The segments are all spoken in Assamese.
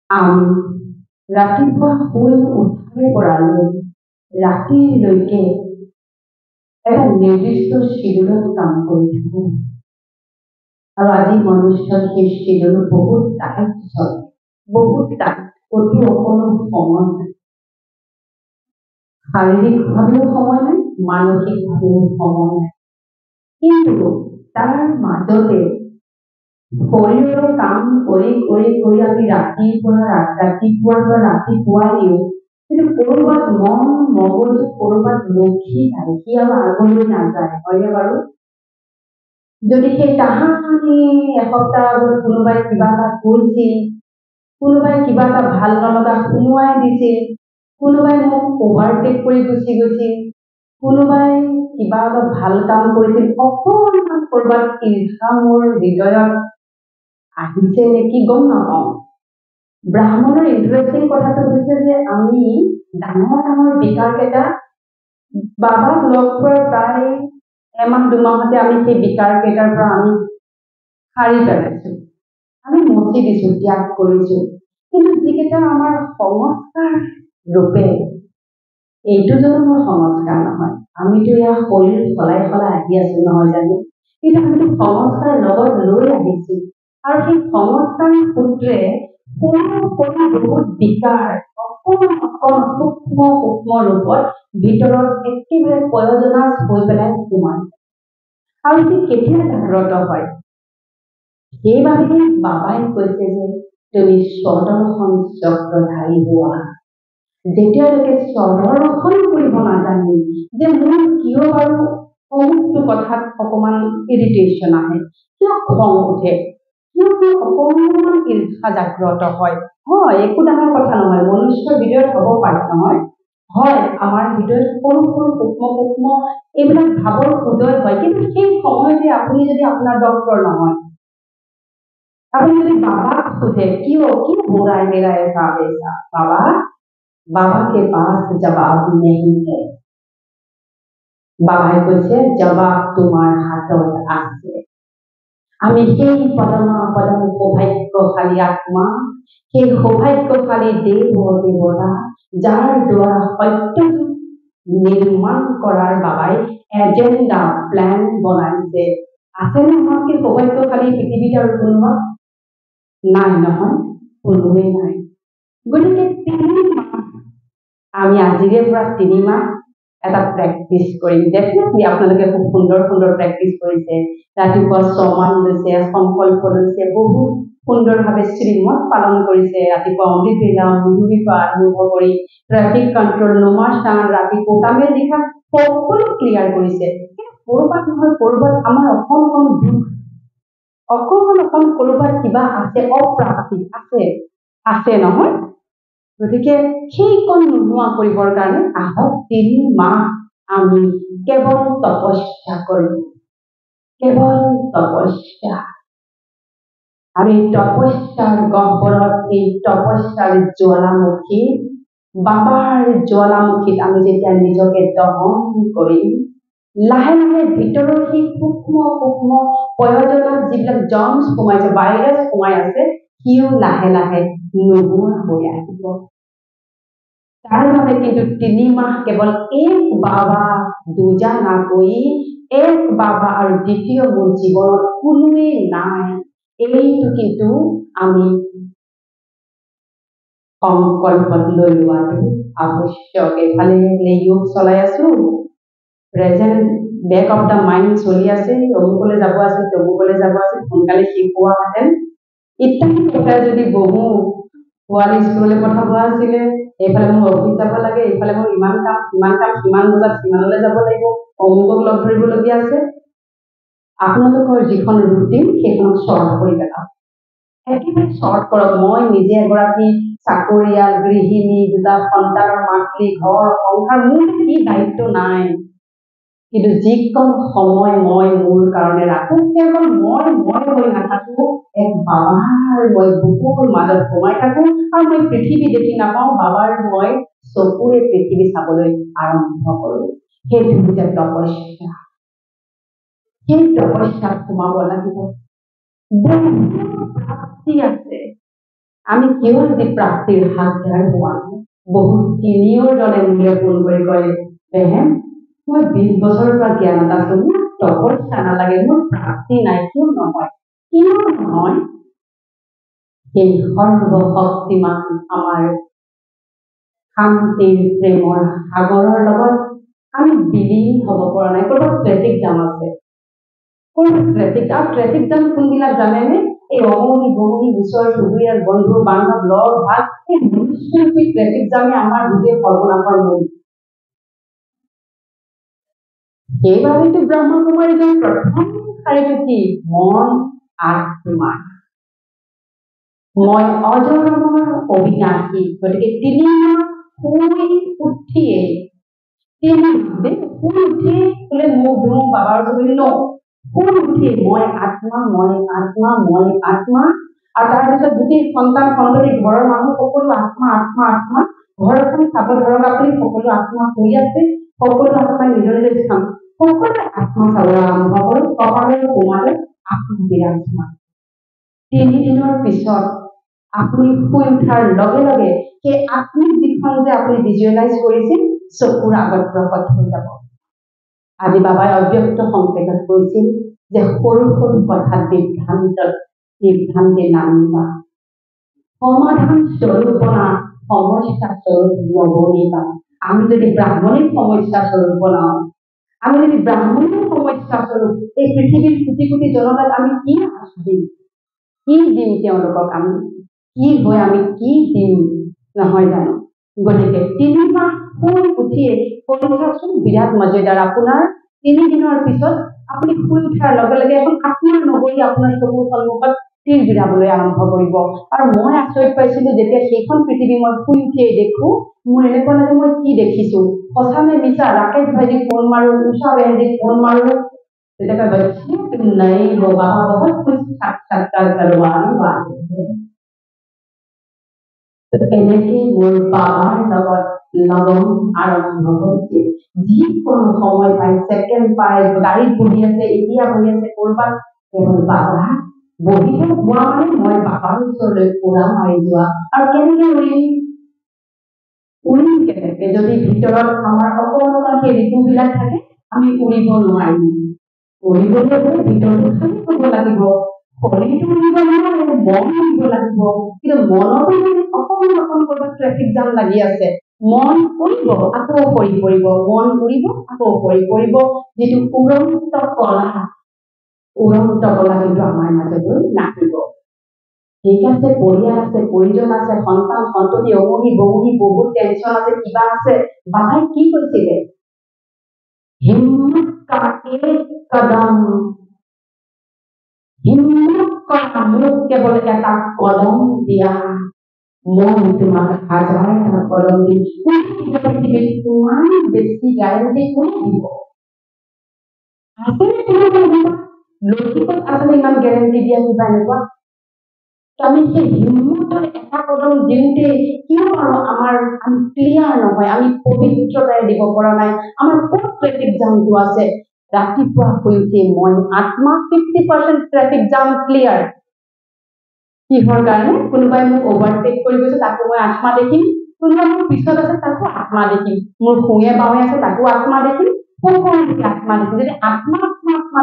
আমি ৰাতিপুৱা শুই উঠাৰ পৰা ৰাতিলৈকে এটা নিৰ্দিষ্ট শিডিউলত কাম কৰি থাকোঁ আৰু আজি মনুষ্যৰ সেই শিডিউল বহুত টাইট চলে, বহুত টাইট, ক'তো অকণো সময় নাই। শাৰীৰিকভাৱেও সময় নাই, মানসিকভাৱেও সময় নাই। কিন্তু তাৰ মাজতে শৰীৰৰ কাম কৰি কৰি কৰি আমি ৰাতিপুৱাৰ পৰা ৰাতিপুৱাইও কিন্তু ক'ৰবাত মন মগজু ক'ৰবাত ৰখি যায়, সি আৰু আগলৈ নাযায়, হয়নে বাৰু? যদি সেই তাহানি এসপ্তাহ আগত কোনোবাই কিবা এটা কৈছিল, কোনোবাই কিবা এটা ভাল নলগা শুনোৱাই দিছিল, কোনোবাই মোক অভাৰটেক কৰি গুচি গৈছিল, কোনোবাই কিবা এটা ভাল কাম কৰিছিল, অকণমান ক'ৰবাত ঈৰ্ষা মোৰ হৃদয়ত আহিছে নেকি গম নাপাওঁ। ব্ৰাহ্মণৰ ইণ্টাৰেষ্টিং কথাটো হৈছে যে আমি ডাঙৰ ডাঙৰ বিকাৰকেইটা বাবাক লগ পোৱাৰ প্ৰায় এমাহ দুমাহতে আমি সেই বিকাৰকেইটাৰ পৰা আমি সাৰি পেলাইছোঁ, আমি মচি দিছোঁ, ত্যাগ কৰিছোঁ। কিন্তু যিকেইটা আমাৰ সংস্কাৰ ৰূপে, এইটো জানো মোৰ সংস্কাৰ নহয়? আমিতো ইয়াৰ শৰীৰ সলাই সলাই আহি আছো নহয় জানো? কিন্তু আমিতো সংস্কাৰ লগত লৈ আহিছোঁ আৰু সেই সংস্কাৰ সূত্ৰে বহুত বিকাৰ অকণ সূক্ষ্ম সূক্ষ্ম ৰূপত ভিতৰত একেবাৰে প্ৰয়োজনাস হৈ পেলাই সোমাই আৰু সি কেতিয়া জাগ্ৰত হয়? সেইবাবে বাবাই কৈছে যে তুমি স্বদৰ্শন চক্ৰধাৰী হোৱা। যেতিয়ালৈকে স্বদৰ্শন কৰিব নাজানি যে মোৰ কিয় বাৰু অমুকটো কথাত অকণমান ইৰিটেশ্যন আহে, কিয় খং উঠে, কিয় অকণমান ঈৰ্ষা জাগ্ৰত হয়, একো ডাঙৰ কথা নহয়, মনুষ্যৰ হৃদয়ত হ'ব পাৰে নহয়, হয় আমাৰ হৃদয়ত সৰু সৰু সূক্ষ্ম সূক্ষ্ম এইবিলাক ভাৱৰ উদয় হয়। কিন্তু সেই সময়তে আপুনি যদি আপোনাৰ ডক্তৰ নহয়, আপুনি যদি बाबा पूछे क्यों क्यों हो रहा है मेरा ऐसा वैसा, बाबा के पास जवाब नहीं है। बाबाई কৈছে जवाब তোমাৰ হাতত আছে। আমি সেই পৰমা পৰম সৌভাগ্যশালী আত্মা, সেই সৌভাগ্যশালী দেৱ দেৱতা, যাৰ দ্বাৰা সত্য নিৰ্মাণ কৰাৰ বাবাই এজেণ্ডা প্লেন বনাইছে। আছেনে আমাতকে সৌভাগ্যশালী পৃথিৱীত আৰু কোনোবা? নাই নহয়, কোনোৱেই নাই। গতিকে 3 মাহ আমি আজিৰে পৰা 3 মাহ এটা প্ৰেক্টিচ কৰিম। ডেফিনেটলি আপোনালোকে খুব সুন্দৰ সুন্দৰ প্ৰেক্টিচ কৰিছে, ৰাতিপুৱা 6 মান লৈছে, সংকল্প লৈছে, বহুত সুন্দৰভাৱে শ্ৰীমত পালন কৰিছে, ৰাতিপুৱা অমৃত বেলা বিহুবিৰ পৰা আৰম্ভ কৰি ট্ৰেফিক কণ্ট্ৰল, নমাস্থান, ৰাতি পোকামে লিখা সকলো ক্লিয়াৰ কৰিছে। ক'ৰবাত নহয় ক'ৰবাত আমাৰ অকণ দুখ, অকণ ক'ৰবাত কিবা আছে, অপ্ৰাপ্তি আছে নহয়? গতিকে সেইকণ নোহোৱা কৰিবৰ কাৰণে আহক 3 মাহ আমি কেৱল তপস্যা কৰোঁ, কেৱল তপস্যা। আৰু এই তপস্যাৰ গহ্বৰত, এই তপস্যাৰ জ্বালামুখী, বাবাৰ জ্বালামুখীত আমি যেতিয়া নিজকে দহন কৰিম, লাহে লাহে ভিতৰৰ সেই সূক্ষ্ম সূক্ষ্ম প্ৰয়োজনত যিবিলাক জৰ্মছ সোমাইছে, ভাইৰাছ সোমাই আছে, সিও লাহে লাহে নোহোৱা হৈ আহিব। তাৰ বাবে কিন্তু 3 মাহ কেৱল এক বাবা দুজা নাকৈ, এক বাবা আৰু দ্বিতীয় মোৰ জীৱনত কোনোৱেই নাই, এইটো কিন্তু আমি সংকল্পত লৈ লোৱাটো আৱশ্যক। এফালে যোগ চলাই আছো, present back of the mind চলি আছে, অমুকলৈ যাব আছে, তমুকলৈ যাব আছে, সোনকালে শেষ হোৱাহেঁতেন, ইত্যাদি কথা যদি বহু পোৱালি স্কুললৈ পঠাব আছিলে, এইফালে মোৰ অফিচ যাব লাগে, এইফালে মোৰ ইমান কাম সিমান বজাত সিমানলৈ যাব লাগিব, অমুকক লগ ধৰিবলগীয়া আছে, আপোনালোকৰ যিখন ৰুটিন সেইখনক শ্বৰ্ট কৰি পেলাওক, একেবাৰে শ্বৰ্ট কৰক। মই নিজে এগৰাকী চাকৰিয়াল গৃহিণী, 2টা সন্তানৰ মাতৃ, ঘৰ সংসাৰ, মোৰ কি দায়িত্ব নাই, কিন্তু যিকণ সময় মই মোৰ কাৰণে ৰাখোঁ, কেৱল মই হৈ নাথাকো, এক বাবাৰ মই বুকুৰ মাজত সোমাই থাকোঁ আৰু মই পৃথিৱী দেখি নাপাওঁ, বাবাৰ মই চকুৰে পৃথিৱী চাবলৈ আৰম্ভ কৰোঁ। সেইটো হৈছে তপস্যা। সেই তপস্যাত সোমাব লাগিব। বহুত প্ৰাপ্তি আছে, আমি কিয় আজি প্ৰাপ্তিৰ হাত ধাৰ হোৱা নাই? বহুত চিনিয়ৰ জনে মোলৈ ফোন কৰি কয়, বেহেন মই 20 বছৰৰ পৰা জ্ঞানত আছো, মোৰ তপস্যা নালাগে, মোৰ প্ৰাপ্তি নাই, কিয় নহয়? সেই সৰ্বশক্তিমান আমাৰ শান্তিৰ প্ৰেমৰ সাগৰৰ লগত আমি বিলীন হ'ব পৰা নাই। ক'ৰবাত ট্ৰেফিক জাম আছে, ট্ৰেফিক জাম কোনবিলাক জানেনে? এই অমনি বমনি ওচৰ চুবুৰীয়াৰ বন্ধু বান্ধৱ লগ ভাগ এই মনুষ্যৰূপী ট্ৰেফিক জামে আমাৰ গোটেই সৰ্বনাশৰ মূল। সেইবাবেতো ব্ৰহ্মকুমাৰীজন প্ৰথম শাৰীটো কি? মই আত্মা, মই অজৰমৰ অবিনাশী। গতিকে তিনি শুই উঠিয়ে বোলে মুখ ধুও বাবাৰ চুবুৰী ন, শুই উঠিয়ে মই আত্মা, মই আত্মা, মই আত্মা। আৰু তাৰপিছত গোটেই সন্তান সন্ততি ঘৰৰ মানুহ সকলো আত্মা আত্মা আত্মা। ঘৰখন চাব ধৰক আপুনি, সকলো আত্মা শুই আছে, সকলো আত্মাই নিজৰ নিজৰ স্থান, সকলো আত্মা চাবলৈ আৰম্ভ কৰোঁ। কপালৰ কোমালত আত্মা বিৰাজমান। 3 দিনৰ পিছত আপুনি শুই উঠাৰ লগে লগে সেই আত্মিক যিখন যে আপুনি ভিজুৱেলাইজ কৰিছিল চকুৰ আগত প্ৰকট হৈ যাব। আজি বাবাই অব্যক্ত সংকেতত কৈছিল যে সৰু সৰু কথাত বিভ্ৰান্তি নামিবা, সমাধান স্বৰূপ বনা, সমস্যা স্বৰূপ নবনিবা। আমি যদি ব্ৰাহ্মণিক সমস্যা স্বৰূপ বনাওঁ, আমি যদি ব্ৰাহ্মণিক সমস্যা স্বৰূপ এই পৃথিৱীৰ কোটি কোটি জনতাক আমি কি আশ দিম, কি দিম তেওঁলোকক? আমি কি হৈ আমি কি দিম, নহয় জানো? গতিকে 3 মাহ শুই উঠিয়ে চাওকচোন, বিৰাট মজেদাৰ। আপোনাৰ 3 দিনৰ পিছত আপুনি শুই উঠাৰ লগে লগে এখন আত্মাৰ নগৰী আপোনাৰ চকুৰ সন্মুখত তীৰ বিৰাবলৈ আৰম্ভ কৰিব। আৰু মই আচৰিত পাইছিলো যেতিয়া সেইখন পৃথিৱী মই শুই উঠিয়ে দেখো, মোৰ এনেকুৱা লাগে মই কি দেখিছো, সঁচা নে মিছা? ৰাকেশ ভাইজিক ফোন মাৰো, উষা বেহেনজিক ফোন মাৰো, তেতিয়া বচ্চে তুম নই হো, বাবা বহুত কুछ সাক্ষাৎকাৰ करवाने वाले हैं। এনেকে মোৰ বাবাৰ লগত লগন আৰম্ভ হৈছিল। যিকোনো সময় পাই, ছেকেণ্ড পাই, গাড়ীত বহি আছে, এতিয়া বহি আছে কৰবাত, কেৱল বাবা বহিব হোৱা মানে মই বাবাৰ ওচৰলৈ পুৰা মাৰি যোৱা। আৰু কেনেকে উৰিম কেনেকে? যদি ভিতৰত আমাৰ অকণমান সেই ঋতুবিলাক থাকে, আমি উৰিব নোৱাৰিম। উৰিবলৈ হলে ভিতৰটো খালি কৰিব লাগিব, শৰীৰটো উৰিব নোৱাৰে, মন উৰিব লাগিব। কিন্তু মনতো যদি অকণ অকণ কৰবাত ট্ৰেফিক জাম লাগি আছে, মন উৰিব আকৌ সৰি পৰিব, মন উৰিব আকৌ সৰি পৰিব। যিটো উড়ন্ত কলা কিন্তু আমাৰ মাজলৈ নাহিব। ঠিক আছে, পৰিয়াল আছে, প্ৰয়োজন আছে, সন্তান সন্ততি অমনি বমনি বহুত টেনচন আছে, কিবা আছে। বাবাই কি কৈছিলে? হিম্মত কা এক কদম, হিম্মত কৰা, মোক কেৱল এটা কদম দিয়া, মই তোমাক 1000টা কদম দিম। পৃথিৱীত ইমান বেছি গ্যাৰেণ্টি কোনে দিব? আছে লৌকিকত আচলতে ইমান গ্যাৰেণ্টি দিয়া কিবা এনেকুৱা? আমি সেই হিম্মতৰ এটা কদম দিওঁতে কিয় বাৰু আমি ক্লিয়াৰ নহয়, আমি পবিত্ৰতাৰে দিব পৰা নাই? আমাৰ ক'ত ট্ৰেফিক জামটো আছে? ৰাতিপুৱা শুই উঠি মই আত্মা, 50% ট্ৰেফিক জাম ক্লিয়াৰ। কিহৰ কাৰণে? কোনোবাই মোক অভাৰটেক কৰি গৈছে, তাকো মই আত্মা দেখিম। কোনোবা মোৰ পিছত আছে, তাকো আত্মা দেখিম। মোৰ সোঁৱে বাৱে আছে, তাকো আত্মা দেখিম। সকলোকে আত্মা দেখিম। যদি আত্মা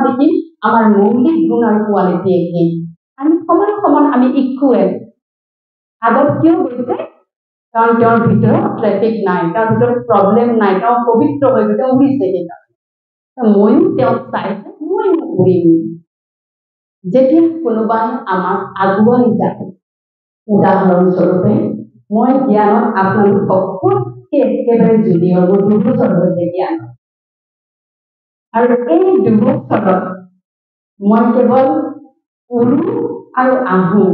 দেখিম, আমাৰ মৌলিক গুণ আৰু কোৱালিটি একেই। আমি সমান আমি ইকুৱেল। আগত কিয় গৈছে? কাৰণ তেওঁৰ ভিতৰত ট্ৰেফিক নাই, তেওঁৰ ভিতৰত প্ৰব্লেম নাই, তেওঁ পবিত্ৰ হৈ গৈছে, উৰিছে। সেইকাৰণে ময়ো তেওঁক চাইছে, ময়ো উৰিম। যেতিয়া কোনোবাই আমাক আগুৱাই যায়, উদাহৰণস্বৰূপে মই জ্ঞানত আপোনালোক সকলোতকে একেবাৰে জুনিয়ৰ, মোৰ 2 বছৰ হৈছে জ্ঞান। আৰু এই 2 বছৰত মই কেৱল উৰো আৰু আহো,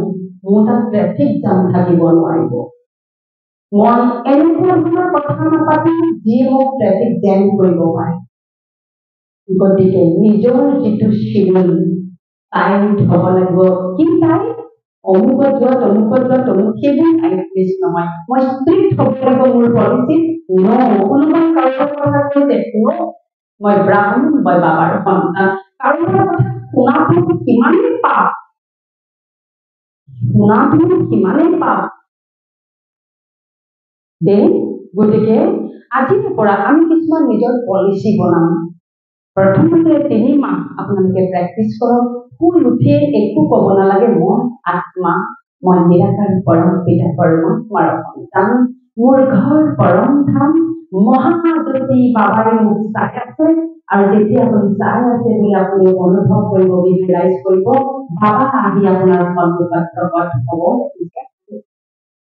মোৰ তাত ট্ৰেফিক জাম থাকিব নোৱাৰিব। মই এনেকুৱা ধৰণৰ কথা নাপাতি যি মোক ট্ৰেফিক জাম কৰিব পাৰে। গতিকে নিজৰ যিটো শিডিউল টাইট হ'ব লাগিব। কি টাইট? অমুকত যোৱা, তমুকত যোৱা, সেইবোৰ টাইট নহয়। মই ষ্ট্ৰিক্ট হ'ব লাগিব মোৰ পলিচিত। কোনোবাই কাৰোবাৰ কথা কৈছে, মই ব্ৰাহ্মণ, মই বাবাৰ সন্তান। কাৰোবাৰ কথা শুনাটো কিমানেই পাপ। শুনাটো সিমানেই পাপ দেই। গতিকে আজিৰ পৰা আমি কিছুমান নিজৰ পলিচি বনাম। প্ৰথমতে 3 মাহ আপোনালোকে প্ৰেক্টিচ কৰক। শুই উঠিয়ে একো ক'ব নালাগে, মই আত্মা, মই নিৰাকাৰ পৰম পিতা পৰমাত্মাৰ সন্তান, মোৰ ঘৰ পৰম ধাম, মহাজ্যোতি বাবাই মোক চাই আছে। আৰু যেতিয়া আপুনি চাই আছে বুলি আপুনি অনুভৱ কৰিব, ভিজুৱেলাইজ কৰিব, বাবা আহি আপোনাৰ সন্মুখত প্ৰকট হ'ব।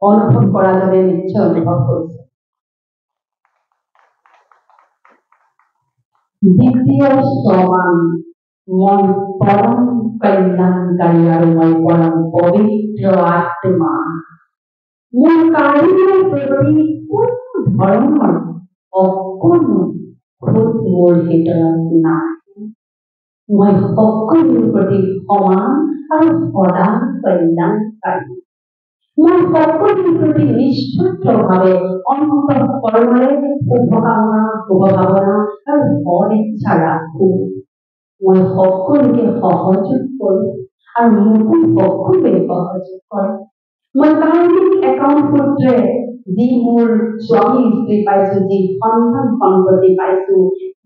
অনুভৱ কৰা যাবে, নিশ্চয় অনুভৱ কৰিছে। দ্বিতীয় সমান, মই পৰম কল্যাণকাৰী আৰু মই পৰম পবিত্ৰ আত্মা। মোৰ কাৰোৰে প্ৰতি কোনো ধৰণৰ অকণো খুব মোৰ ভিতৰত নাই। মই সকলোৰে প্ৰতি সমান আৰু সদা কল্যাণকাৰী। মই সকলোৰে প্ৰতি নিশ্চিতভাৱে অন্তঃকৰণেৰে শুভকামনা, শুভভাৱনা আৰু সদিচ্ছা ৰাখো। মই সকলোকে সহযোগ কৰোঁ আৰু মোকো সকলোৱে সহযোগ কৰে। মই কাৰ্মিক একাউণ্ট সূত্ৰে যি মোৰ স্বামী স্ত্ৰী পাইছো, যি সন্তান সন্ততি পাইছো,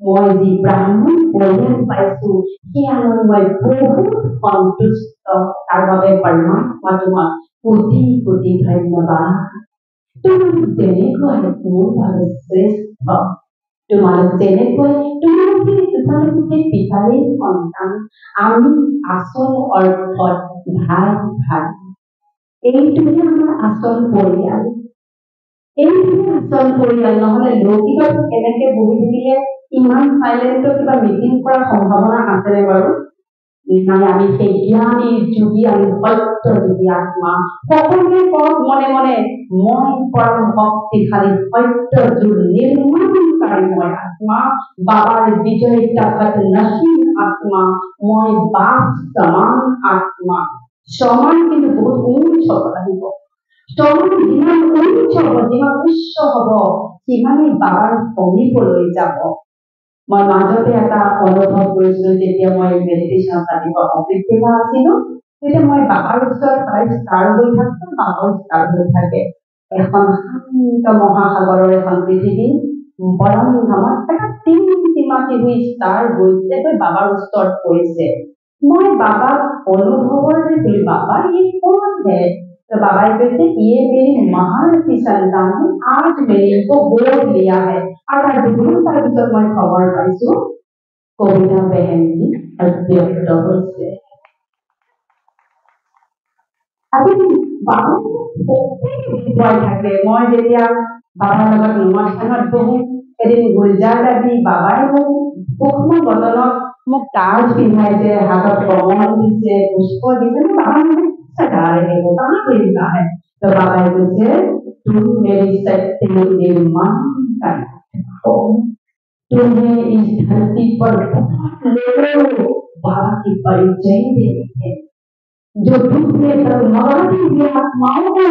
মই যি ব্ৰাহ্মণ পৰিয়াল পাইছো, সেয়ালৈ মই বহুত সন্তুষ্ট। তাৰ বাবে পৰমাত্মা তোমাক কোটি কোটি ধন্যবাদ। তোমালোক যেনেকৈ মোৰ বাবে শ্ৰেষ্ঠ, তোমালোক যেনেকৈ তোমালোকে পিতাৰে সন্তান, আমি আচল অৰ্থত ভাই ভাই। এইটোহে আমাৰ আচল পৰিয়াল। এইটোহে আচল পৰিয়াল। নহলে লৌকিকত এনেকে বহি থাকিলে ইমান চাইলেণ্টত কিবা মিটিং কৰাৰ সম্ভাৱনা আছেনে বাৰু? মানে আমি সেই জ্ঞানী যোগী, আমি সত্য যোগী আত্মা। সকলোৱে কওক মনে মনে, মই পৰম শক্তিশালী সত্য যোগ নিৰ্মাণকাৰী মই আত্মা, বাবাৰ বিজয় তাকত নসীন আত্মা, মই বাপ সমান আত্মা। সমান কিন্তু বহুত উচ্চ কথা দিব। সমান যিমান উচ্চ হ'ব, যিমান উচ্চ হ'ব, সিমানেই বাবাৰ সমীপলৈ যাব। মই মাজতে এটা অনুভৱ কৰিছিলো, যেতিয়া মই মেডিটেশ্যন ৰাতিপুৱা অভিজ্ঞতা আছিলো, তেতিয়া মই বাবাৰ ওচৰত সদায় ষ্টাৰ হৈ থাকো, বাবাও ষ্টাৰ হৈ থাকে। এখন শান্ত মহাসাগৰৰ এখন পৃথিৱী, পৰম ধামত এটা টিমাটি হৈ ষ্টাৰ গৈছে, গৈ বাবাৰ ওচৰত পৰিছে। মই বাবাক অনুভৱৰ বুলি, বাবা ये कौन है? तो बाबा कहते ये मेरी महारथी संतान है, आज मैंने इनको गोद लिया है। और তাৰ পিছত মই খবৰ পাইছো কবিতা বেহেনজী অব্যক্ত হৈছে। থাকে মই যেতিয়া বাবাৰ লগত অনুষ্ঠানত বহো, এদিন গুলজাৰ দাদী বাবাই মোক সূক্ষ্ম বদনত মোক তাজ পিন্ধাইছে, হাতত কমল দিছে, পুষ্প দিছে। বাবা মোক सजा रहे हो, कहाँ कोई है? तो बाबा कहते तुम मेरी सत्य निर्माण करना हो, तुम्हें इस धरती पर बहुत लोगों बाबा की परिचय देनी है। जो दुख में तड़मगाती हुई आत्माओं को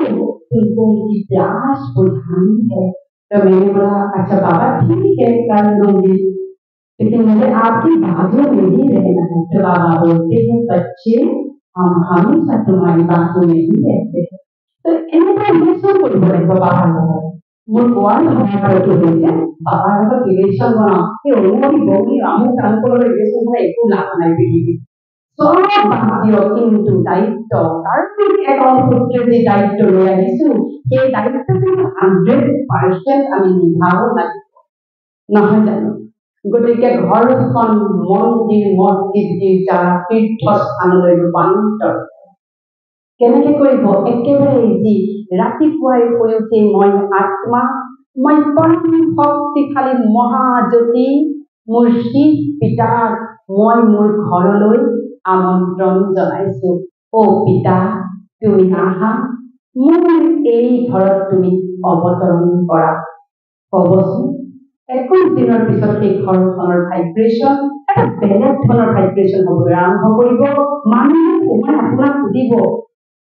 तुमको उनकी प्यास बुझानी है। तो मैंने बोला अच्छा बाबा ठीक है कर लूंगी, लेकिन मुझे आपकी बाजू में ही रहना है। तो बाबा बोलते हैं बच्चे हम हमेशा तुम्हारी बातों में ही रहते हैं। तो এনেকুৱা ৰিলেশ্যন কৰিব লাগিব বাবাৰ লগত। মোৰ কোৱাৰ ভাষাটো হৈছে বাবাৰ লগত ৰিলেশ্যন বনাওঁ। সেই অনুমতি গৌৰী আমুক আমুকৰ ৰিলেশ্যন বনাই একো লাভ নাই পৃথিৱীত। চব বাদ দিয়ক, কিন্তু দায়িত্ব কাৰ্মিক একাউণ্ট সূত্ৰে যি দায়িত্ব লৈ আহিছো, সেই দায়িত্বটো 100% আমি নিভাব লাগিব, নহয় জানো? গতিকে ঘৰখন মন্দিৰ মছজিদ গীৰ্জা তীৰ্থস্থানলৈ ৰূপান্তৰ কেনেকে কৰিব? একেবাৰে ইজি। ৰাতিপুৱাই শুই উঠি মই আত্মা, মই পৰম শক্তিশালী মহাজ্যোতি, মোৰ শিৱ পিতাক মই মোৰ ঘৰলৈ আমন্ত্ৰণ জনাইছো। অ পিতা, তুমি আহা, মোৰ এই ঘৰত তুমি অৱতৰণ কৰা। কবচোন 21 দিনৰ পিছত সেই ঘৰখনৰ ভাইব্ৰেশ্যন এটা বেলেগ ধৰণৰ ভাইব্ৰেশ্যন হ'বলৈ আৰম্ভ কৰিব। মানুহে সোমাই আপোনাক সুধিব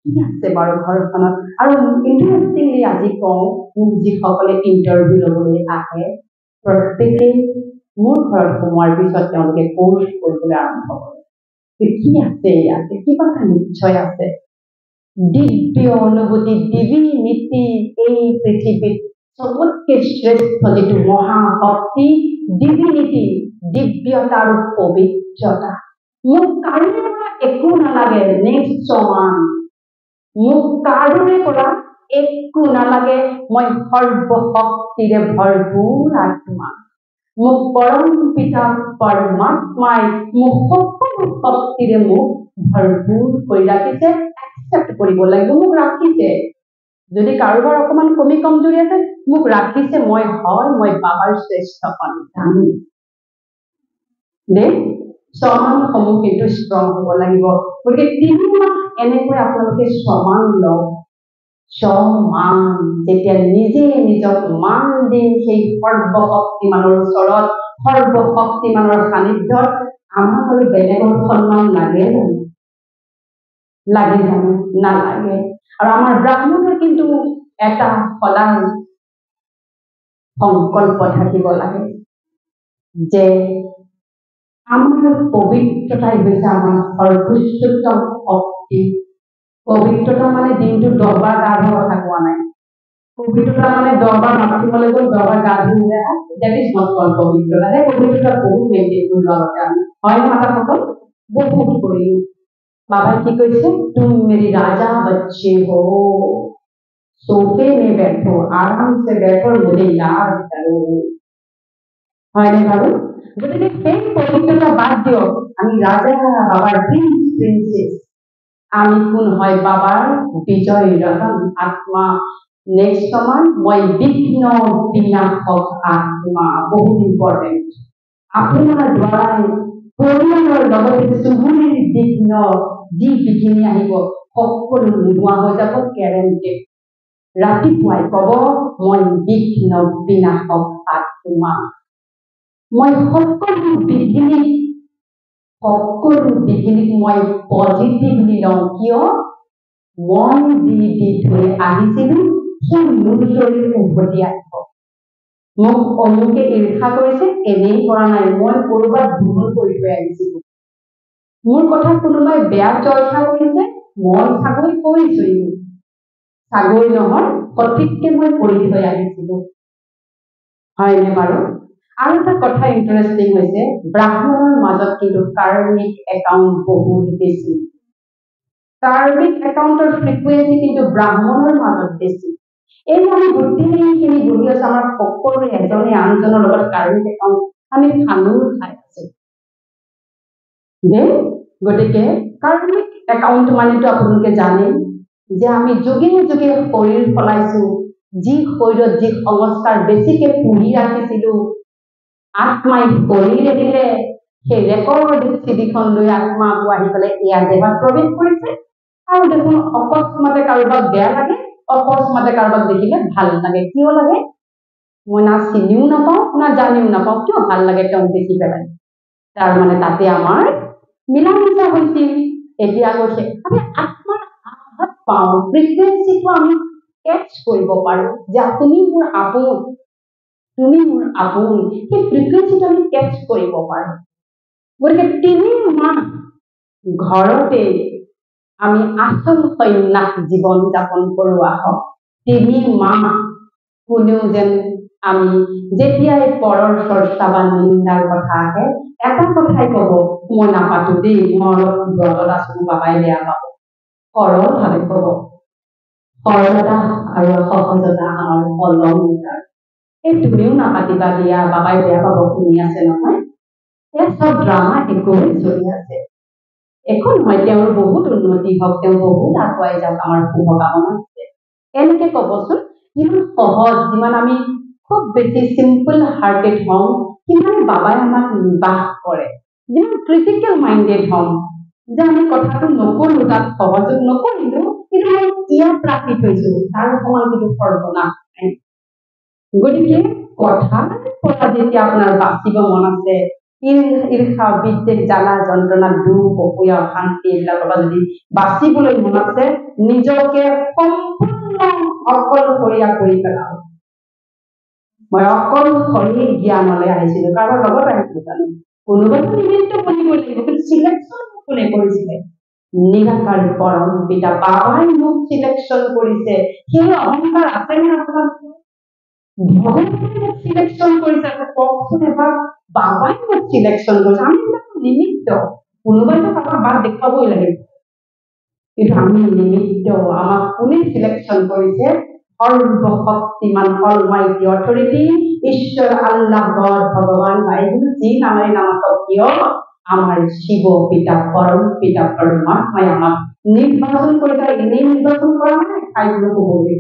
কি আছে বাৰু ঘৰখনত। আৰু ইণ্টাৰেষ্টিংলি আজি কওঁ, মোক যিসকলে ইণ্টাৰভিউ ল'বলৈ আহে, প্ৰত্যেকেই মোৰ ঘৰত সোমোৱাৰ পিছত তেওঁলোকে কোৰ্চ কৰিবলৈ আৰম্ভ কৰে। কি আছে ইয়াতে, কিবা এটা নিশ্চয় আছে। দিব্য অনুভূতি দিবি নীতি এই পৃথিৱীত চবতকে শ্ৰেষ্ঠ যিটো মহাশক্তি ডিভিনিটি দিব্যতা আৰু পবিত্ৰতা মোক কাৰোৰে পৰা একো নালাগে নেক্সট সমান মোক কাৰোৰে পৰা একো নালাগে মই সৰ্বশক্তিৰে ভৰপূৰ আত্মা মোক পৰম পিতা পৰমাত্মাই মোক সকলো শক্তিৰে মোক ভৰপূৰ কৰি ৰাখিছে একচেপ্ট কৰিব লাগিব মোক ৰাখিছে যদি কাৰোবাৰ অকমান কমি কমজোৰি আছে মোক ৰাখিছে মই বাবাৰ শ্ৰেষ্ঠ সন্তান দে সমানসমূহ কিন্তু ষ্ট্ৰং হ'ব লাগিব গতিকে 3 মাহ এনেকৈ আপোনালোকে সমান লওক সমান যেতিয়া নিজে নিজক মান দিম সেই সৰ্বশক্তিমানৰ ওচৰত সৰ্বশক্তিমানৰ সান্নিধ্যত আমাক আৰু বেলেগৰ সন্মান লাগে জানো নালাগে আৰু আমাৰ ব্ৰাহ্মণৰ কিন্তু এটা সদায় সংকল্প থাকিব লাগে যে আমাৰ পবিত্ৰতাই হৈছে আমাৰ সৰ্বোচ্চতম শক্তি পবিত্ৰতা মানে দিনটো 10 বাৰ গা ধোৱাৰ কথা কোৱা নাই পবিত্ৰতা মানে 10 বাৰ মাতিবলৈ গৈ 10 বাৰ গা ধুলে that is not called পবিত্ৰতা যে পবিত্ৰতা বহুত মেইনটেইন কৰিব লাগে আমি হয় না মাতাসকল বহুত কৰি বাবাই কি কৈছে तुम मेरी राजा बच्चे हो सोफे में बैठो आराम से बैठो मुझे याद करो হয় না বাবু গতিকে সেই পবিত্ৰতা বাদ দিয়ক আমি ৰাজা বাবাৰ প্ৰিন্সেছ আমি কোন হয় বাবাৰ বিজয় ৰতন আত্মা নেক্সট সমান মই বিঘ্ন বিনাশক আত্মা বহুত ইম্পৰ্টেণ্ট আপোনাৰ দ্বাৰাই পৰিয়ালৰ লগতে চুবুৰীৰ বিঘ্ন যি বিঘিনি আহিব সকলো নোহোৱা হৈ যাব গেৰেণ্টেড ৰাতিপুৱাই ক'ব মই বিঘ্ন বিনাশক আত্মা মই সকলো বিঘিনিক মই পজিটিভলি লওঁ কিয় মই যি দি থৈ আহিছিলোঁ সেই মোৰ শৰীৰ উভতি আহিব মোক অমুকে ঈৰ্ষা কৰিছে এনেই কৰা নাই মই ক'ৰবাত ভুল কৰি থৈ আহিছিলোঁ মোৰ কথা কোনোবাই বেয়া চৰ্চা কৰিছে মই চাগৈ কৰিছোঁ চাগৈ নহয় সঠিককে মই কৰি থৈ আহিছিলোঁ হয়নে বাৰু আৰু এটা কথা ইণ্টাৰেষ্টিং হৈছে ব্ৰাহ্মণৰ মাজত কিন্তু কাৰ্মিক একাউণ্ট বহুত বেছি কাৰ্মিক একাউণ্টৰ ফ্ৰিকুৱেঞ্চি কিন্তু ব্ৰাহ্মণৰ মাজত বেছি এই যে আমি গোটেইখিনি বহি আছো আমাৰ সকলোৰে এজনে আনজনৰ লগত কাৰ্মিক একাউণ্ট আমি খানুৰ খাই আছো যে গতিকে কাৰ্মিক একাউণ্ট মানেতো আপোনালোকে জানে যে আমি যোগে যোগে শৰীৰ ফলাইছো যি শৰীৰত যি সংস্কাৰ বেছিকে পুহি ৰাখিছিলোঁ আত্মাই শৰীৰে দিলে সেই ৰেকৰ্ড চিঠিখন লৈ আত্মা আহি পেলাই এয়া দেহত প্ৰৱেশ কৰিছে আৰু দেখোন অকস্মাতে কাৰোবাক বেয়া লাগে অকস্মাতে কাৰোবাক দেখিলে ভাল লাগে কিয় লাগে মই না চিনিও নাপাওঁ না জানিও নাপাওঁ কিয় ভাল লাগে তেওঁক দেখি পেলাই তাৰ মানে তাতে আমাৰ মিলা মিছা হৈছিল এতিয়া গৈছে আমি আত্মাৰ আঘাত পাওঁ ফ্ৰিকুৱেঞ্চিটো আমি কেচ কৰিব পাৰোঁ যে তুমি মোৰ আপোন সেই ফ্ৰিকুৱেঞ্চিটো আমি কেচ কৰিব পাৰোঁ গতিকে 3 মাহ ঘৰতে আমি আচল সন্ন্যাস জীৱন যাপন কৰোঁ আহক 3 মাহ কোনেও যেন আমি যেতিয়াই পৰৰ চৰ্চা বা নিন্দাৰ কথা আহে এটা কথাই ক'ব মই নাপাতো দেই মই অলপ ব্ৰতত আছো বাবাই বেয়া পাব সৰলভাৱে ক'ব সৰলতা আৰু সহজতা আমাৰ অলংকাৰ এই তুমিও নাপাতিবা দিয়া বাবাই বেয়া পাব শুনি আছে নহয় এই চব ড্ৰামা একোৱে চলি আছে একো নহয় তেওঁৰ বহুত উন্নতি হওক তেওঁ বহুত আগুৱাই যাওক আমাৰ শুভকামনা আছে এনেকে ক'বচোন যিমান সহজ যিমান আমি খুব বেছি চিম্পল হাৰ্টেড হওঁ সিমানে বাবাই আমাক নিবাস কৰে যিমান ক্ৰিটিকেল মাইণ্ডেড হওঁ যে আমি কথাটো নকৰোঁ তাত সহযোগ নকৰিলোঁ কিন্তু মই ইয়াত ৰাখি থৈছোঁ তাৰ সমান কিন্তু সৰ্বনাশ নাই গতিকে কথাৰ পৰা যেতিয়া আপোনাৰ বাচিব মন আছে ঈৰ্ষা বিদ্বেষ জ্বালা যন্ত্ৰণা দুখ অসূয়া অশান্তি এইবিলাকৰ পৰা যদি বাচিবলৈ মন আছে নিজকে সম্পূৰ্ণ অকলশৰীয়া কৰি পেলাও মই অকলশৰী জ্ঞানলৈ আহিছিলোঁ কাৰোবাৰ লগত আহিছিলোঁ জানো কোনোবাটো নিমিত্ত বনিব লাগিব কিন্তু চিলেকশ্যন কোনে কৰিছিলে নিৰাকাৰ পৰম পিতা বাবাই মোক সিলেকশ্যন কৰিছে। সেই অহংকাৰ আছেনে আপোনাৰ? ভগৱানে মোক সিলেকশ্যন কৰিছে, কওকচোন এবাৰ। বাবাই মোক সিলেকশ্যন কৰিছে। আমি নিমিত্ত, কোনোবাইতো কাৰোবাৰ বাট দেখুৱাবই লাগে, কিন্তু আমি নিমিত্ত। আমাক কোনে সিলেকশ্যন কৰিছে? সৰ্বশক্তিমান অলমাইটি অথৰিটি ঈশ্বৰ আল্লাহ গড ভগৱান বাইবেল যি নামেৰে নামাতক কিয় আমাৰ শিৱ পিতা পৰম পিতা পৰমাত্মাই আমাক নিৰ্বাচন কৰিছে। এনেই নিৰ্বাচন কৰা নাই, খাইবলৈ ক'বলৈ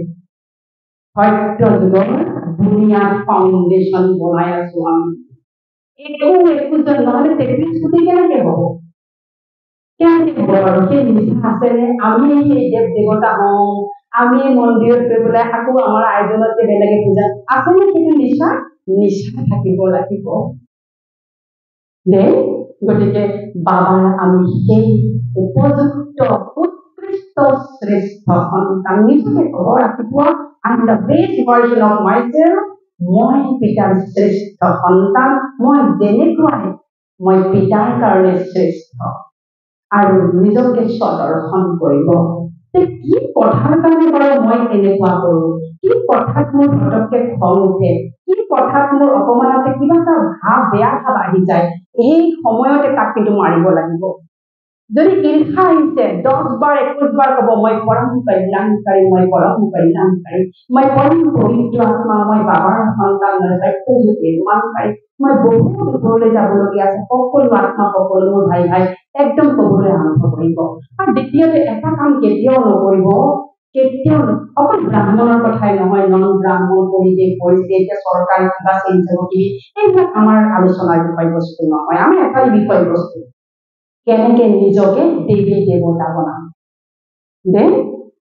সত্য যুগৰ দুনিয়াৰ ফাউণ্ডেশ্যন বনাই আছো আমি। একোজন নহলে 33 কোটি কেনেকে হ'ব? কেনেকে হ'ব বাৰু? সেই নিচা আছেনে? আমি সেই দেৱ দেৱতা হওঁ, আমি মন্দিৰত গৈ পেলাই আকৌ আমাৰ আইডলতকে বেলেগে পূজা আছেনে? সেইটো নিচা নিচা থাকিব লাগিব দেই। গতিকে বাবাৰ আমি সেই উপযুক্ত উৎকৃষ্ট শ্ৰেষ্ঠ সন্তান। নিজকে ক'ব ৰাতিপুৱা, I am the best version of myself. মই পিতাৰ শ্ৰেষ্ঠ সন্তান। মই যেনেকুৱাই মই পিতাৰ কাৰণে শ্ৰেষ্ঠ। আৰু নিজকে স্বদৰ্শন কৰিব। কি কথাৰ কাৰণে বাৰু মই এনেকুৱা কৰো? কি কথাত মোৰ পটককে খং উঠে? কি কথাত মোৰ অকমানতে কিবা এটা ভাৱ, বেয়া ভাৱ আহি যায়? এই সময়তে তাক কিন্তু মাৰিব লাগিব। যদি ঈৰ্ষা আহিছে 10 বাৰ 21 বাৰ ক'ব, মই পৰম কল্যাণকাৰী, মই পৰম কল্যাণকাৰী, মই পৰম পবিত্ৰ আত্মা, মই বাবাৰ সন্তান, মই সত্যযুগ নিৰ্মাণকাৰী, মই বহুত ওপৰলৈ যাবলগীয়া আছে। সকলো আত্মা, সকলো মোৰ ভাই ভাই একদম ক'বলৈ আৰম্ভ কৰিব। আৰু দ্বিতীয়তে এটা কাম কেতিয়াও নকৰিব, কেতিয়াও অকল ব্ৰাহ্মণৰ কথাই নহয়, নন ব্ৰাহ্মণ পৰিৱেশ পৰিস্থিতি, এতিয়া চৰকাৰ কিবা চেঞ্জ হ'ব কিবি, এইবিলাক আমাৰ আলোচনাৰ বিষয়বস্তু নহয়। আমাৰ এটাই বিষয়বস্তু, কেনেকে নিজকে দেৱী দেৱতা বনাম দেই।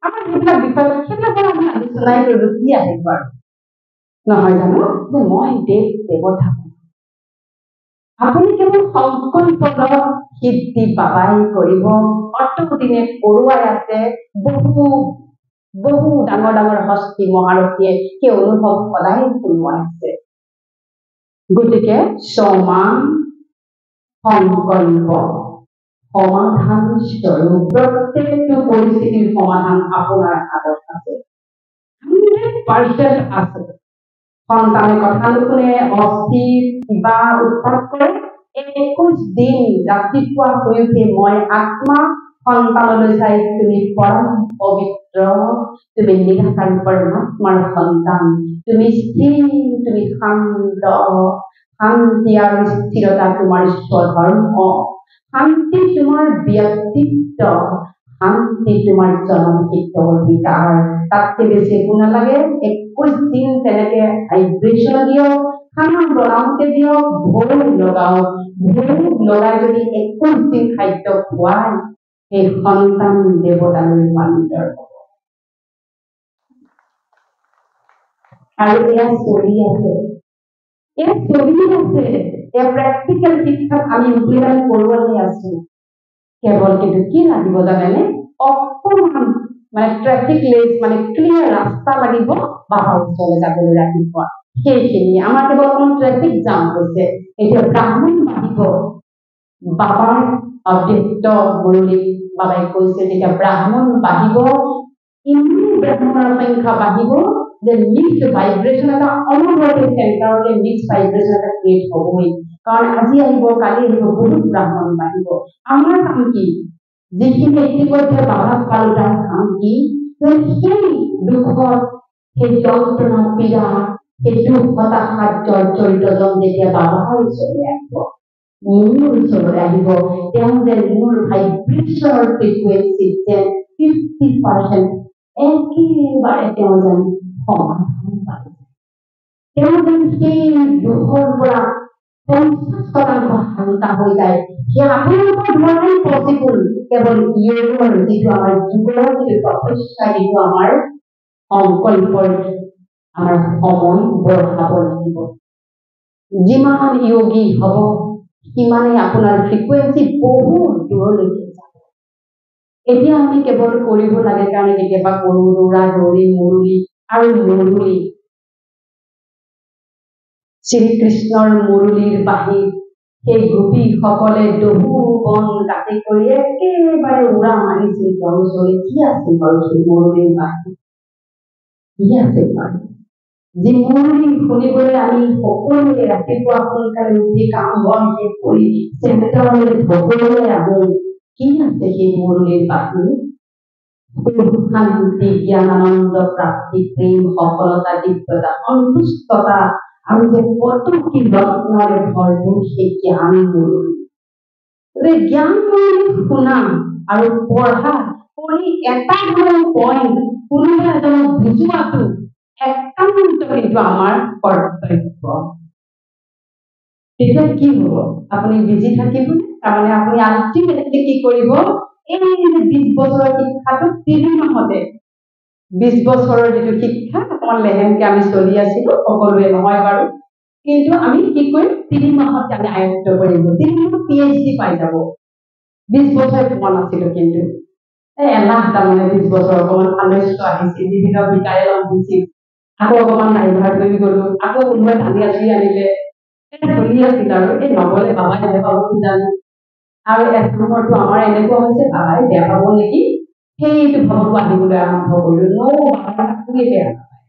আমাৰ সেইবিলাক বিষয়, সেইবিলাক আমি আলোচনাই কৰিলো, কি আহিব আৰু নহয় জানো যে মই দেৱ দেৱতা। আপুনি কেৱল সংকল্পৰ সিদ্ধি বাবাই কৰিব। অতদিনে কৰোৱাই আছে বহু বহু ডাঙৰ ডাঙৰ হস্তি মহাৰথীয়ে সেই অনুভৱ সদায় শুনোৱাই আছে। গতিকে সমান সংকল্প সমাধান স্বৰূপ প্ৰত্যেকটো পৰিস্থিতিৰ সমাধান আপোনাৰ হাতত আছে, 100% আছে। সন্তানে কথা নুশুনে, অস্থিৰ, কিবা উৎপাত কৰে, 21 দিন ৰাতিপুৱা শুই উঠি মই আত্মা সন্তানলৈ চাই, তুমি পৰম পবিত্ৰ, তুমি নিৰাকাৰ পৰমাত্মাৰ সন্তান, তুমি স্থিৰ, তুমি শান্ত, শান্তি আৰু স্থিৰতা তোমাৰ স্বধৰ্ম, শান্তি তোমাৰ ব্যক্তিত্ব, শান্তি তোমাৰ জনহিত অধিকাৰ। তাতকে বেছি একো নালাগে। 21 দিন তেনেকে ভাইব্ৰেশ্যন দিয়ক, খানা বনাওঁতে দিয়ক, ভোগ লগাও, ভোগ লগাই যদি 21 দিন খাদ্য খোৱাই, সেই সন্তান দেৱতালৈ ৰূপান্তৰ হ'ব। আৰু এয়া চলি আছে, এয়া চলি আছে, এয়া প্ৰেক্টিকেল শিক্ষাত আমি ইমপ্লিমেণ্ট কৰোৱাই আছো। কেৱল কিন্তু কি লাগিব জানেনে? অকণমান মানে ট্ৰেফিক লেট, মানে ক্লিয়াৰ ৰাস্তা লাগিব বাবাৰ ওচৰলৈ যাবলৈ ৰাতিপুৱা। সেইখিনি আমাৰ কেৱল অকণমান ট্ৰেফিক জাম হৈছে। এতিয়া ব্ৰাহ্মণ বাঢ়িব, বাবাৰ অব্যক্ত মুৰলীত বাবাই কৈছে, যেতিয়া ব্ৰাহ্মণ বাঢ়িব, ইমান ব্ৰাহ্মণৰ সংখ্যা বাঢ়িব যে মিক্স ভাইব্ৰেশ্যন এটা অনবৰতে চেণ্টাৰতে মিক্স ভাইব্ৰেশ্যন এটা ক্ৰিয়েট হ'বই। কাৰণ আজি আহিব, কালি আহিব, বহুত ব্ৰাহ্মণ বাঢ়িব। আমাৰ কাম কি? যিখিনি ইতিমধ্যে বাবাক পালো, তাৰ কাম কি? সেই দুখত, সেই যন্ত্ৰণা পীড়া, সেই দুখ হতাশাত জৰ্জৰিতজন যেতিয়া বাবাৰ ওচৰলৈ আহিব, মোৰ ওচৰলৈ আহিব, তেওঁ যেন মোৰ ভাইব্ৰেশ্যনৰ ফ্ৰিকুৱেঞ্চি যেন 50% একেবাৰে তেওঁ যেন সমাধান পায়, তেওঁ যেন সেই দুখৰ পৰা 50% হালকা হৈ যায়। সেই আপোনালোকৰ ধৰণে পচিবল, কেৱল য়োগৰ যিটো আমাৰ যুগৰ যিটো তপস্যা, যিটো আমাৰ সংকল্পৰ আমাৰ সময় বঢ়াব লাগিব। যিমান য়োগী হ'ব, সিমানে আপোনাৰ ফ্ৰিকুৱেঞ্চি বহুত দূৰলৈকে যাব। এতিয়া আমি কেৱল কৰিব লাগে কাৰণে কেতিয়াবা কৰো, দৌৰা দৌৰি, মুৰলী আৰু মুৰলী, শ্ৰীকৃষ্ণৰ মুৰলীৰ বাহিৰ সেই গোপীসকলে দহু বন কাটি কৰি একেবাৰে উৰা মাৰিছিল তেওঁৰ ওচৰলৈ। কি আছিল বাৰু সেই মুৰলীৰ বাণী? কি আছিল বাৰু যি মুৰলী শুনিবলৈ আমি সকলোৱে ৰাতিপুৱা সোনকালে উঠি কাম বন শেষ কৰি চেণ্টাৰলৈ সকলোৱে আহোঁ? কি আছে সেই মুৰলীৰ বাণী? শান্তি, জ্ঞান, আনন্দ, প্ৰাপ্তি, প্ৰেম, সফলতা, দিব্যতা, সন্তুষ্টতা আৰু যে কতকি ৰত্নৰে ভৰপূৰ সেই জ্ঞান মুৰলী। জ্ঞান মুৰলী শুনা আৰু পঢ়া কৰি এটা পইণ্ট কোনোবা এজনক বুজোৱাটো একান্ত কিন্তু আমাৰ কৰ্তব্য। তেতিয়া কি হব? আপুনি বিজি থাকিব, তাৰমানে আপুনি আল্টিমেটলি কি কৰিব? এই 20 বছৰৰ শিক্ষাটো 3 মাহতে 20 বছৰৰ যিটো শিক্ষা অকমান লেহেমকে আমি চলি আছিলো, সকলোৱে নহয় বাৰু, কিন্তু আমি কি কৰিম? 3 মাহতে আমি আয়ত্ত কৰিব। 3 মাহত PhD পাই যাব। 20 বছৰ পোৱা নাছিলো, কিন্তু এলাহ তাৰমানে 20 বছৰ অকমান আলস্য আহিছিল, বিভিন্ন বিকাৰে লগ দিছিল, আকৌ অকমান ড্ৰাইভাৰ কৰি গলো, আকৌ কোনোবাই টানি আজৰি আনিলে, চলি আছিল আৰু এই নগলে বাবাই বেয়া পাব কিজানি। আৰু এসময়তো আমাৰ এনেকুৱা হৈছে বাবাই বেয়া পাব নেকি, সেইটো ভাবতো আহিবলৈ আৰম্ভ কৰিলো। বাবাই আপুনিয়ে বেয়া নাপায়।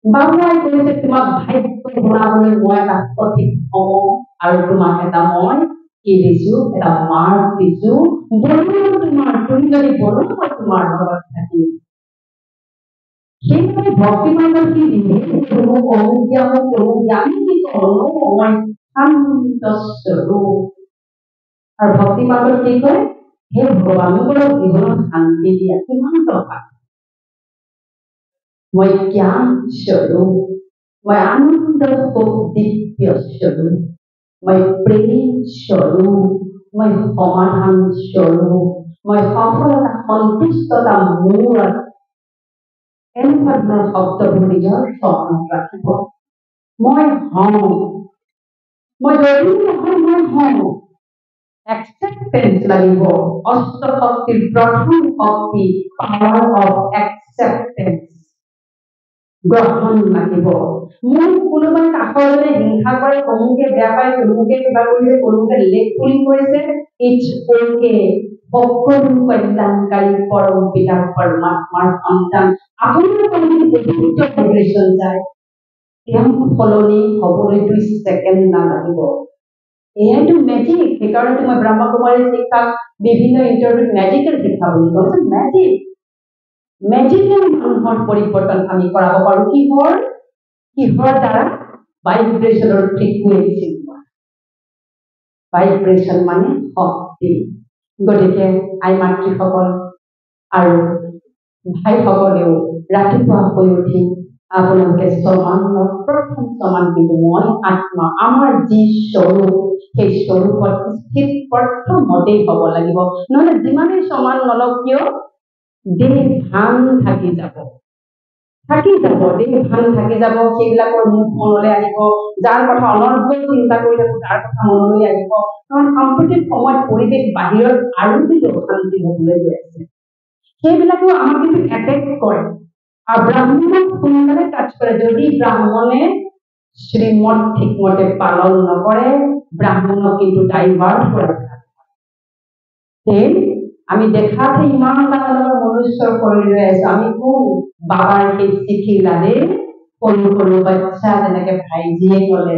বাবাই কৈছে তোমাক ভাগ্য বনাবলৈ মই এটা সঠিক সময় আৰু তোমাক এটা মই কি দিছো, এটা মাৰ্ক দিছো। তোমাৰ তুমি যদি বলো মই তোমাৰ লগত থাকিম। সেইবাবে ভক্তিমানৰ কি দিলে কোনো আমি কি কৰো? মই শান্ত স্বৰূপ। আৰু ভক্তিমানৰ কি কয়? হে ভগৱান, মোৰ জীৱনত শান্তি দিয়া। কিমান টকা? মই জ্ঞান স্বৰূপ, মই আনন্দ দিব্য স্বৰূপ, মই প্ৰেম স্বৰূপ, মই সমাধান স্বৰূপ, মই সফলতা সন্তুষ্টতা মোৰ। এনেকুৱা ধৰণৰ শব্দবোৰ নিজৰ স্মৰণত ৰাখিব। মই হওঁ, মই যদি নহয় মই হওঁ। Acceptance লাগিব। অষ্ট শক্তিৰ প্ৰথম শক্তি পাৱাৰ অফ acceptance। গ্ৰহণ লাগিব। মোক কোনোবাই কাষৰলৈ হিংসা কৰে, অমুকে বেয়া পায়, তমুকে কিবা কৰিছে, তমুকে লেখ পুলি কৰিছে, ইটছ অকে। সকলো কল্যাণকাৰী পৰম পিতাৰ পৰমাত্মাৰ সন্তান। আপোনাৰ যদি পবিত্ৰ ভাইব্ৰেশ্যন যায়, তেওঁ সলনি হবলৈ 2 ছেকেণ্ড নালাগিব। এয়াইতো মেজিক। সেইকাৰণে মই ব্ৰহ্মকুমাৰীৰ শিক্ষাক বিভিন্ন ইণ্টাৰভিউত মেজিকেল শিক্ষা বুলি কওঁ। মেজিকেল মানুহৰ পৰিৱৰ্তন আমি কৰাব পাৰো। কিহৰ দ্বাৰা? ভাইব্ৰেশ্যনৰ ফ্ৰিকুৱেঞ্চি। ভাইব্ৰেশ্যন মানে শক্তি। গতিকে আই মাতৃসকল আৰু ভাইসকলেও ৰাতিপুৱা শুই উঠি আপোনালোকে সমান প্ৰথম সমান, কিন্তু মই আত্মা, আমাৰ যি স্বৰূপ, সেই স্বৰূপত স্থিত প্ৰথমতেই হ'ব লাগিব। নহলে যিমানেই সমান নলওক কিয়, দেহ ভান থাকি যাব, দেহ ভান থাকি যাব। সেইবিলাকৰ মুখ মনলৈ আহিব, যাৰ কথা অনৰ্গল চিন্তা কৰি থাকো তাৰ কথা মনলৈ আহিব। কাৰণ সাম্প্ৰতিক সময়ত পৰিৱেশ বাহিৰত আৰু কিছু অশান্তি হবলৈ গৈ আছে, সেইবিলাকেও আমাক কিন্তু এটেক কৰে। আৰু ব্ৰাহ্মণক সোনকালে টাচ কৰে। যদি ব্ৰাহ্মণে শ্ৰীমত ঠিকমতে পালন নকৰে, ব্ৰাহ্মণক কিন্তু ডাইভাৰ্ট কৰে। আমি দেখাতে ইমান ডাঙৰ ডাঙৰ মনুষ্যৰ কৰি লৈ আছো। আমি কোন? বাবাৰ সেই চিঠিলাদে সৰু সৰু বাচ্চা, যেনেকে ভাইজিয়ে কলে,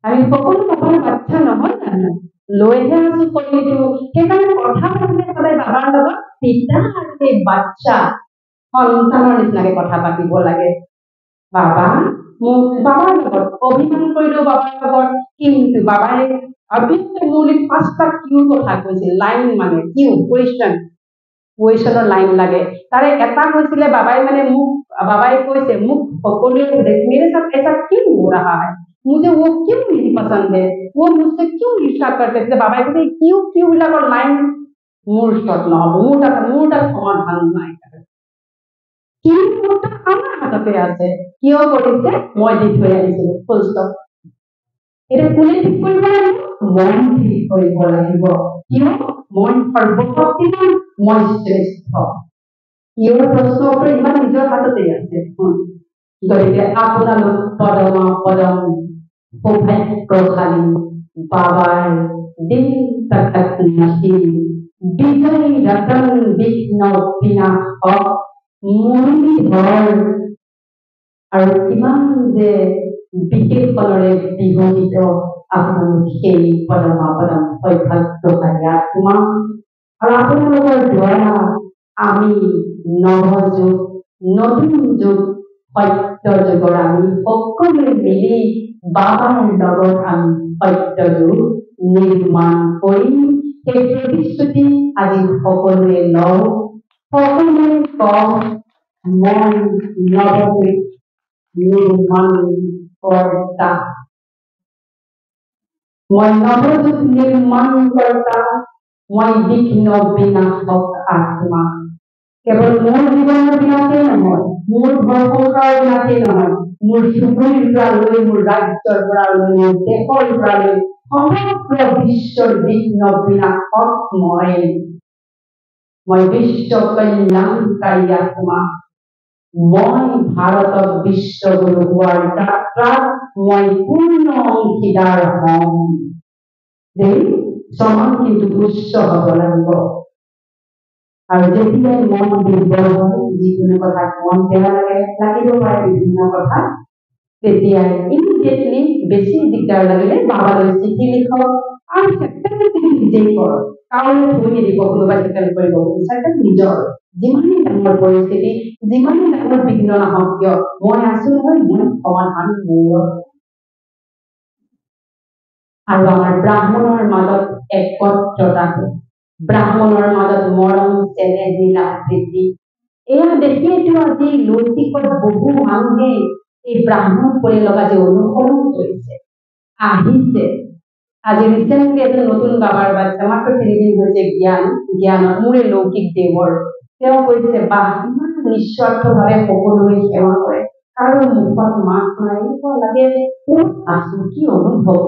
আমি সকলো বাবাৰ বাচ্চা নহয় জানো? লৈহে আছো শৰীৰটো। সেইকাৰণে কথা পাতিলে সদায় বাবাৰ লগত পিতা আৰু সেই বাচ্চা সন্তানৰ নিচিনাকে কথা পাতিব লাগে। বাবা মোক বাবাৰ লগত অভিমান কৰিলো, বাবাৰ লগত, কিন্তু বাবাই অবিচ্ছেদ্য 5টা কিউ কথা কৈছিল। লাইন মানে কিউ, কুৱেশ্যনৰ লাইন লাগে। তাৰে এটা কৈছিলে বাবাই মানে বাবাই কৈছে মোক সকলোৱে मेरे साथ ऐसा क्यों हो रहा है, मुझे वो क्यों नहीं पसंद है, वो मुझसे क्यों ईर्ष्या करते थे। बाबाई কৈছে কিউ বিলাকৰ লাইন মোৰ ওচৰত নহব, মোৰ তাত সমাধান নাই। কিন্তু আমাৰ হাততে আছে। কিয় কৰিছে? মই দি থৈ আহিছিলো। ফুল ষ্টপ। এটা কোনে ঠিক কৰিব লাগিব? মন ঠিক কৰিব লাগিব। কিয়? মন সৰ্বশক্তিমান, মই শ্ৰেষ্ঠ। কিয় প্ৰশ্ন উত্তৰ ইমান নিজৰ হাততে আছে। গতিকে আপোনালোক পদম সৌভাগ্যশালী बाबार दिल तक नशी विजय रतन विघ्न विनाशक मुरलीधर আৰু কিমান যে বিশেষণৰে বিভূষিত আপোনালোক সেই পৰমাপৰম সৌভাগ্যশালী আত্মা আৰু আপোনালোকৰ দ্বাৰা আমি নৱযুগ নতুন যুগ সত্য যুগৰ আমি সকলোৱে মিলি বাবাৰ লগত আমি সত্য যুগ নিৰ্মাণ কৰিম সেই প্ৰতিশ্ৰুতি আজি সকলোৱে লওঁ সকলোৱে কওঁ মই নৱযুগ নিৰ্মাণ কৰ্তা মই নৱযুগ নিৰ্মাণ কৰ্তা মই বিঘ্ন বিনাশক আত্মা কেৱল মোৰ জীৱনৰ বিনাশেই নহয় মোৰ ঘৰ সংসাৰৰ বিনাশেই নহয় মোৰ চুবুৰীৰ পৰা লৈ মোৰ ৰাজ্যৰ পৰা লৈ মোৰ দেশৰ পৰা লৈ সমগ্ৰ বিশ্বৰ বিঘ্ন বিনাশক মই বিশ্ব কল্যাণকাৰী আত্মা মই ভাৰতক বিশ্বগুৰু হোৱাৰ যাত্ৰাত মই পূৰ্ণ অংশীদাৰ হ'ম দেই সমান কিন্তু উচ্চ হ'ব লাগিব আৰু যেতিয়াই মন দুৰ্বল হয় যিকোনো কথাত মন বেয়া লাগিব পাৰে বিভিন্ন কথা তেতিয়াই ইমিডিয়েটলি বেছি দিগদাৰ লাগিলে বাবালৈ চিঠি লিখক আৰু চেষ্টাটো তুমি নিজেই কৰক কাৰোলৈ থৈ নিদিব কোনোবাই চেষ্টা কৰিব বিচাৰে নিজৰ যিমানেই ডাঙৰ পৰিস্থিতি যিমানেই ডাঙৰ বিঘ্ন নহওক কিয় মই আছো নহয় মই সমাধান মোৰ আৰু আমাৰ ব্ৰাহ্মণৰ মাজত একত্ৰতাটো ব্ৰাহ্মণৰ মাজত মৰম চেনেহ মিলা প্ৰীতি এয়া দেখিয়েতো আজি লৌকিকত বহু মানুহে এই ব্ৰাহ্মণ পৰিয়ালক আজি অনুসৰণ কৰিছে আহিছে আজি ৰিচেণ্টলি এজন নতুন বাবাৰ বাচ্চা মাত্ৰ 3 দিন হৈছে জ্ঞান মোৰে লৌকিক দেৱৰ তেওঁ কৈছে বাহ ইমান নিস্বাৰ্থভাৱে সকলোৱে সেৱা কৰে কাৰো মুখত মাত নাই লাগে আছো কি অনুভৱ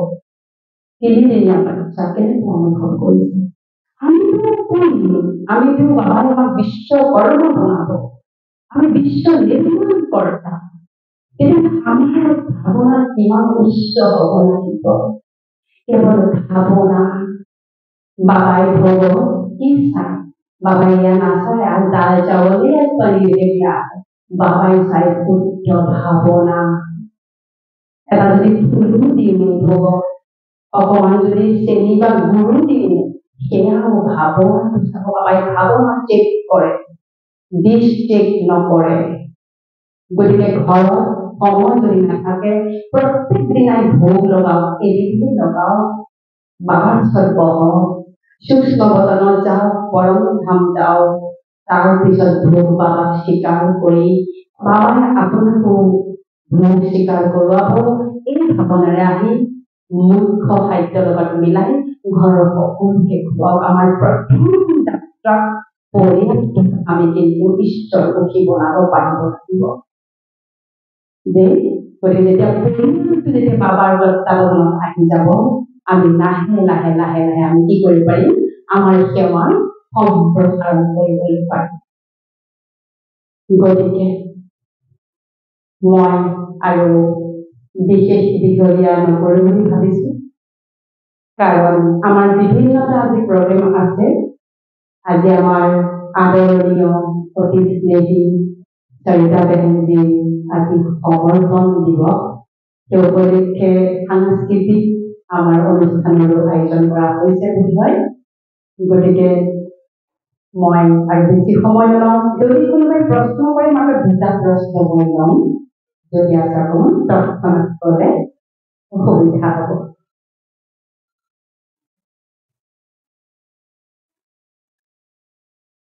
3 দিনীয়া বাচ্চা কেনেকৈ অনুভৱ কৰিছে আমিতো বাবাই আমাক বিশ্ব কৰ্ম বনাব আমি বিশ্ব নিৰ্মাণ কৰ্তা কিন্তু আমাৰ ভাৱনা কিমান উচ্চ হ'ব লাগিব কেৱল ভাৱনা বাবাই ভোগ কি চাই বাবাই ইয়া নাচায় আৰ দাল চাवले আৰ পনীৰে দিয়া বাবাই চাই শুদ্ধ ভাৱনা এটা যদি ফুলো দিওঁ ভোগ অকমান যদি চেনি বা গুড়ো দিওঁ সেয়াও ভাৱনাটো চাব বাবাই ভাৱনা চেক কৰে দিশ চেক নকৰে গতিকে ঘৰত সময় যদি নাথাকে প্ৰত্যেক দিনাই ভোগ লগাও এদিন লগাও বাবার সর্বহ সূক্ষ্ম বদনত যাও পরম ধাম যাও তার পিছত ভোগ বাবা স্বীকাৰ কৰি বাবাই আপোনাকো ভোগ স্বীকাৰ কৰোৱাব এই ভাৱনাৰে আহি মুখ্য খাদ্যৰ লগত মিলাই ঘৰৰ সকলোকে খুৱাওক আমাৰ প্ৰথম যাত্ৰা পৰিয়ালটোক আমি কিন্তু ঈশ্বৰমুখী বনাব পাৰিব লাগিব যে গতিকে যেতিয়া পৰিয়ালটো যেতিয়া বাবাৰ তত্ত্বাৱধানত আহি যাব আমি লাহে লাহে লাহে লাহে আমি কি কৰিব পাৰিম আমাৰ সেৱাৰ সম্প্ৰসাৰণ কৰিবলৈ পাৰিম গতিকে মই আৰু বিশেষ দীঘলীয়া নকৰোঁ বুলি ভাবিছোঁ কাৰণ আমাৰ বিভিন্নটা আজি প্ৰগ্ৰেম আছে আজি আমাৰ আদৰণীয় অতি স্নেহী সৰিতা বেহেনজী আজি সমৰ্পণ দিৱস সেই উপলক্ষে সাংস্কৃতিক আমাৰ অনুষ্ঠানৰো আয়োজন কৰা হৈছে বুলি হয় গতিকে মই আৰু বেছি সময় নলওঁ যদি কোনোবাই প্ৰশ্ন কৰে মাত্ৰ 2টা প্ৰশ্ন মই ল'ম যদি আশা কৰোঁ তৎক্ষণাৎ ক'লে অসুবিধা হ'ব